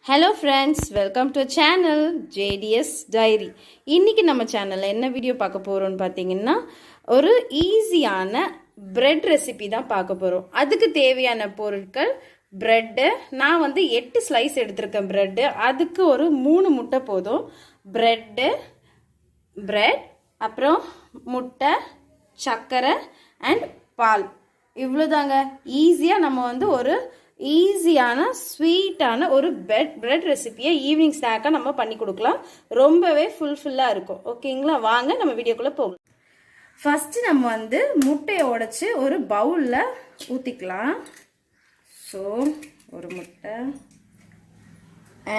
Hello friends, welcome to our channel JDS Diary. இன்னைக்கு நம்ம சேனல்ல என்ன வீடியோ பார்க்க போறோம்னு பாத்தீங்கன்னா ஒரு ஈஸியான பிரெட் ரெசிபி தான் பார்க்க போறோம். அதுக்கு தேவையான பொருட்கள் பிரெட். நான் வந்து 8 ஸ்லைஸ் எடுத்துர்க்கேன் பிரெட். அதுக்கு ஒரு 3 முட்டை போதும். பிரெட் அப்புறம் முட்டை, சக்கரை and பால். இவ்வளவுதாங்க. ஈஸியா நம்ம வந்து ஒரு ஈஸியான ஸ்வீட்டான ஒரு பிரெட் ரெசிபியை ஈவினிங் ஸ்நாக்காக நம்ம பண்ணி கொடுக்கலாம். ரொம்பவே ஃபுல்ஃபில்லாக இருக்கும். ஓகேங்களா, வாங்க நம்ம வீடியோக்குள்ளே போகலாம். ஃபஸ்ட்டு நம்ம வந்து முட்டையை உடைச்சி ஒரு பவுலில் ஊற்றிக்கலாம். ஸோ ஒரு முட்டை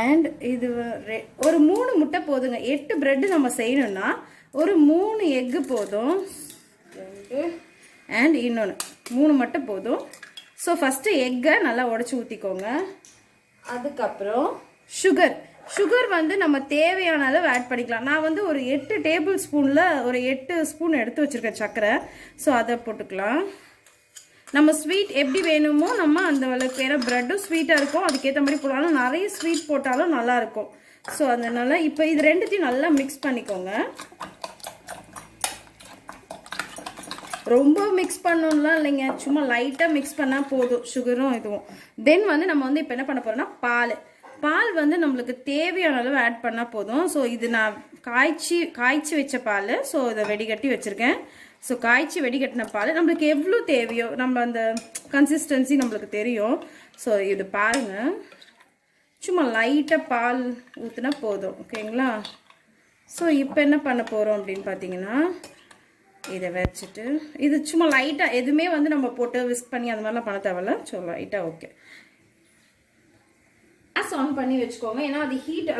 அண்ட் இது ஒரு 3 முட்டை போதுங்க. 8 பிரெட்டு நம்ம செய்யணும்னா ஒரு 3 எக்கு போதும். அண்ட் இன்னொன்று 3 மட்டும் போதும். ஸோ ஃபஸ்ட்டு எக்கை நல்லா உடச்சி ஊற்றிக்கோங்க. அதுக்கப்புறம் சுகர் வந்து நம்ம தேவையான அளவு ஆட் பண்ணிக்கலாம். நான் வந்து ஒரு 8 டேபிள் ஸ்பூனில் ஒரு 8 ஸ்பூன் எடுத்து வச்சுருக்கேன் சர்க்கரை. ஸோ அதை போட்டுக்கலாம். நம்ம ஸ்வீட் எப்படி வேணுமோ நம்ம அந்த அளவுக்கு, ஏன்னா ப்ரெட்டும் ஸ்வீட்டாக இருக்கும், அதுக்கேற்ற மாதிரி போட்டாலும் நிறைய ஸ்வீட் போட்டாலும் நல்லாயிருக்கும். ஸோ அதனால் இப்போ இது ரெண்டுத்தையும் நல்லா மிக்ஸ் பண்ணிக்கோங்க. ரொம்ப மிக்ஸ் பண்ணணும்லாம் இல்லைங்க, சும்மா லைட்டாக மிக்ஸ் பண்ணால் போதும் சுகரும் இதுவும். தென் வந்து நம்ம வந்து இப்போ என்ன பண்ண போகிறோம்னா பால் வந்து நம்மளுக்கு தேவையான அளவு ஆட் பண்ணால் போதும். ஸோ இது நான் காய்ச்சி வச்ச பால். ஸோ இதை வெடிகட்டி வச்சுருக்கேன். ஸோ காய்ச்சி வெடிகட்டின பால் நம்மளுக்கு எவ்வளோ தேவையோ, நம்ம அந்த கன்சிஸ்டன்சி நம்மளுக்கு தெரியும். ஸோ இது பாருங்கள், சும்மா லைட்டாக பால் ஊற்றினா போதும். ஓகேங்களா. ஸோ இப்போ என்ன பண்ண போகிறோம் அப்படின்னு பார்த்தீங்கன்னா, இதை வச்சுட்டு இது சும்மா லைட்டாக எதுவுமே வந்து நம்ம போட்டு விஸ்க் பண்ணி அந்த மாதிரிலாம் பண்ண தேவையில்ல. ஸோ லைட்டாக ஓகே. கேஸ் ஆன் பண்ணி வச்சுக்கோங்க, ஏன்னா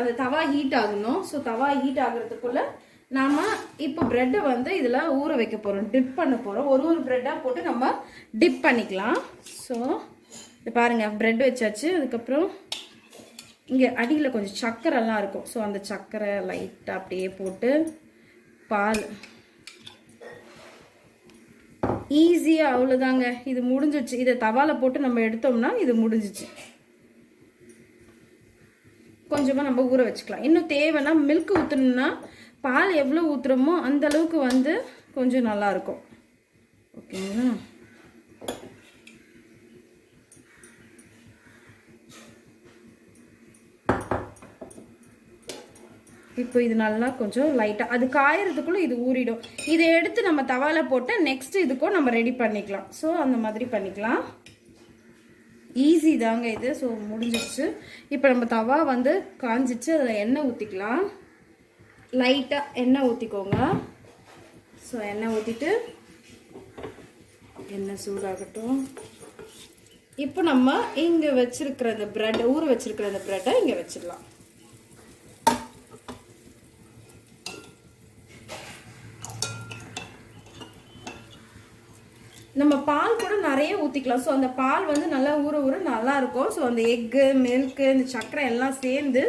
அது தவா ஹீட் ஆகணும். ஸோ தவா ஹீட் ஆகுறதுக்குள்ள நாம இப்போ பிரெட்டை வந்து இதில் ஊற வைக்க போகிறோம், டிப் பண்ண போகிறோம். ஒரு பிரெட்டாக போட்டு நம்ம டிப் பண்ணிக்கலாம். ஸோ இது பாருங்கள், பிரெட் வச்சாச்சு. அதுக்கப்புறம் இங்கே அடியில் கொஞ்சம் சர்க்கரைலாம் இருக்கும். ஸோ அந்த சர்க்கரை லைட்டாக அப்படியே போட்டு பால் ஈஸியாக, அவ்வளோதாங்க. இது முடிஞ்சிச்சு. இதை தவால போட்டு நம்ம எடுத்தோம்னா இது முடிஞ்சிச்சு. கொஞ்சமாக நம்ம ஊற வச்சுக்கலாம். இன்னும் தேவைன்னா மில்க் ஊற்றணும்னா பால் எவ்வளோ ஊற்றுறோமோ அந்த அளவுக்கு வந்து கொஞ்சம் நல்லாயிருக்கும். ஓகேங்களா. இப்போ இது நல்லா கொஞ்சம் லைட்டாக அது காயறதுக்குள்ளே இது ஊறிடும். இதை எடுத்து நம்ம தவால போட்டு நெக்ஸ்ட் இதுக்கும் நம்ம ரெடி பண்ணிக்கலாம். ஸோ அந்த மாதிரி பண்ணிக்கலாம். ஈஸி தாங்க இது. ஸோ முடிஞ்சிடுச்சு. இப்போ நம்ம தவா வந்து காஞ்சிச்சு, அதில் எண்ணெய் ஊற்றிக்கலாம். லைட்டாக எண்ணெய் ஊற்றிக்கோங்க. ஸோ எண்ணெய் ஊற்றிட்டு எண்ணெய் சூடாகட்டும். இப்போ நம்ம இங்கே வச்சிருக்கிற அந்த பிரெட், ஊற வச்சிருக்கிற அந்த பிரெட்டை இங்கே வச்சிடலாம். நம்ம பால் கூட நிறைய ஊற்றிக்கலாம். ஸோ அந்த பால் வந்து நல்லா ஊற நல்லா இருக்கும். ஸோ அந்த எக்கு, மில்க்கு, இந்த சர்க்கரை எல்லாம் சேர்ந்து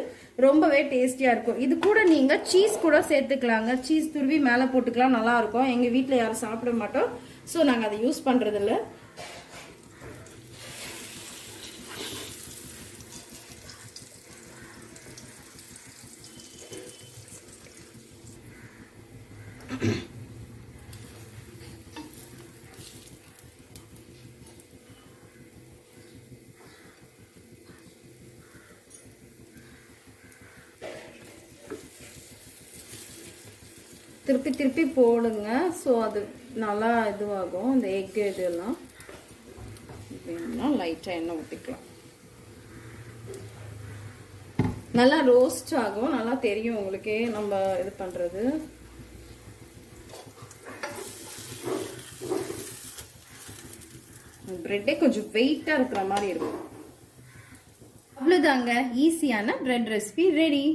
ரொம்பவே டேஸ்டியாக இருக்கும். இது கூட நீங்கள் சீஸ் கூட சேர்த்துக்கலாங்க. சீஸ் துருவி மேலே போட்டுக்கலாம், நல்லா இருக்கும். எங்கள் வீட்டில் யாரும் சாப்பிட மாட்டோம். ஸோ நாங்கள் அதை யூஸ் பண்ணுறதில்ல. திருப்பி போடுங்க. ஸோ அது நல்லா இதுவாகும். இந்த எக்கு இதெல்லாம் வேணும்னா லைட்டாக எண்ணெய் ஊற்றிக்கலாம். நல்லா ரோஸ்ட் ஆகும், நல்லா தெரியும் உங்களுக்கே நம்ம இது பண்ணுறது. பிரெட்டே கொஞ்சம் வெயிட்டாக இருக்கிற மாதிரி இருக்கும். அவ்வளோதாங்க, ஈஸியான பிரெட் ரெசிபி ரெடி.